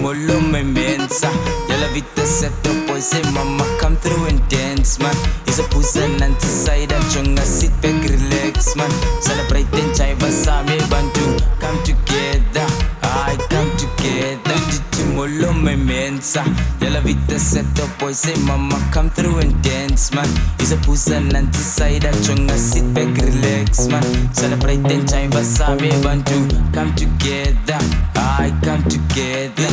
molo my mensa. Yalla vita set up boy say mama come through and dance man. Is a pusa nanti side chunga sit back relax man. Celebrate and chiva sami bantu come together. I come together. Molo my mensa. Yalla vita set up boy say mama come through and dance man. Is a pusa nanti side chunga sit back relax man. Celebrate and chiva sami bantu come together. I come together.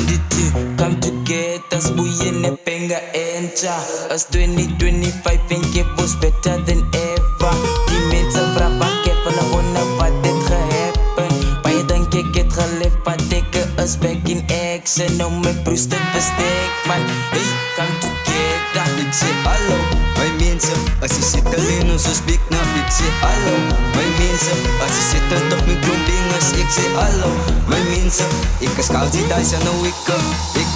Come together. Spuye ne penga encha. Us 2025 and get was better than ever. Die mensen vragen keppen wanna wat dit gehappen. Baie dink ek het geleef wat ek is back in action. Nou my broers te verstek man. Hey, come together. Ik zeg hallo, mijn mensen. Als je zit alleen ons is big nou. Ik zeg hallo, mijn mensen. Als je zit er toch met klomdingers. Ik zeg hallo, mijn mensen. Ik is koud die thuis en nou ik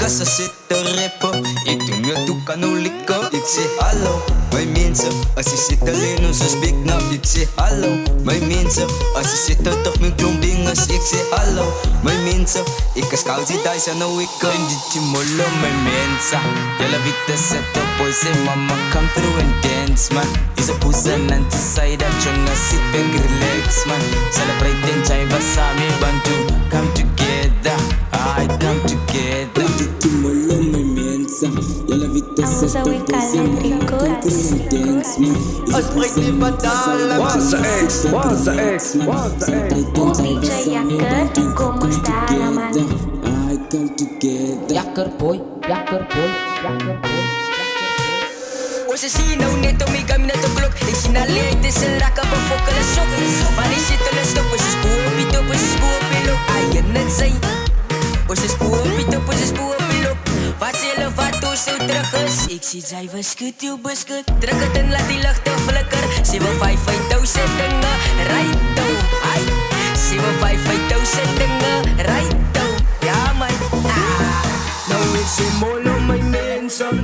als ze zit te rappen. Ik doe me toe kan nou likken. Ik zeg hallo, mijn mensen. Als je zit alleen ons is big nou. Ik zeg hallo, mijn mensen. Als je zit er toch met klomdingers. Ik zeg hallo, mijn mensen. Ik is koud die thuis en nou Molo my mensa. Yalla vita set up boy say mama come through and dance man. Is a pusa nanti side chunga sit back relax man. Celebrate and chiva sami bantu come together. I come together. Molo my mensa. Yalla vita set up boy say mama come through and dance man. Als breekt die batalla. Was the X? Was the X? Was the X? O DJ Yakker, ¿cómo está la mano? I come together. Yakker boy, yakker boy, yakker boy. Hoje zie nou net om ik kami na to klok. Ik zie na leeg, het is een rakke befokkele sok. Waar is het in de stop? Is het spoor op je top, is het spoor op je loop. Ai, je net zei. Is het spoor op je top, is het spoor op je loop. Wat zullen wat toe zo terug is? Ik zie zij beschut, jou beschut. Druk het en laat die lucht te flikker. 755.000 dingen, right toe. Ai, 755.000 dingen, right toe. Ja man, Nou ik zie molo mijn mensen,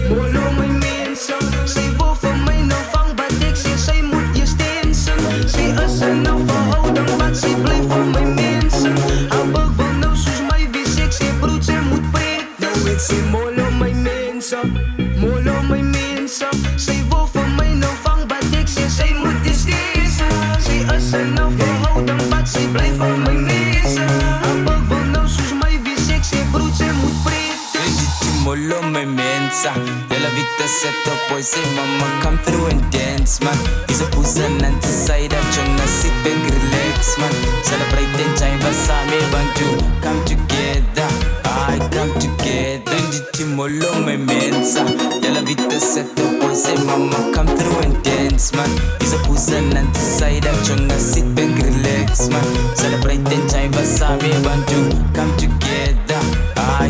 molo mijn mensen. Zij wil van mij nou vang, wat ik zeg, zij moet je stensen. Zij is er nou verhouden, wat zij blijft van mijn mensen. Haar bug wil nou zoals mij, wie sexy broed, zij moet breken. Nou ik zie molo mijn mensen, molo mijn mensen. Zij wil van mij nou vang, wat ik zeg, zij moet je stensen. Zij is er nou verhouden, wat zij blijft van mijn mensen. Haar bug wil nou zoals mij, wie sexy broed, zij moet breken. Molo my mensa. Yalla vita set up boy say mama come through and dance man. Is a pusa nanti side chunga sit back relax man. Celebrate and chiva sami bantu come together. I come together. Molo my mensa. Yalla vita set up boy say mama come through and dance man. Is a pusa nanti side chunga sit back relax man. Celebrate and chiva sami bantu come together. I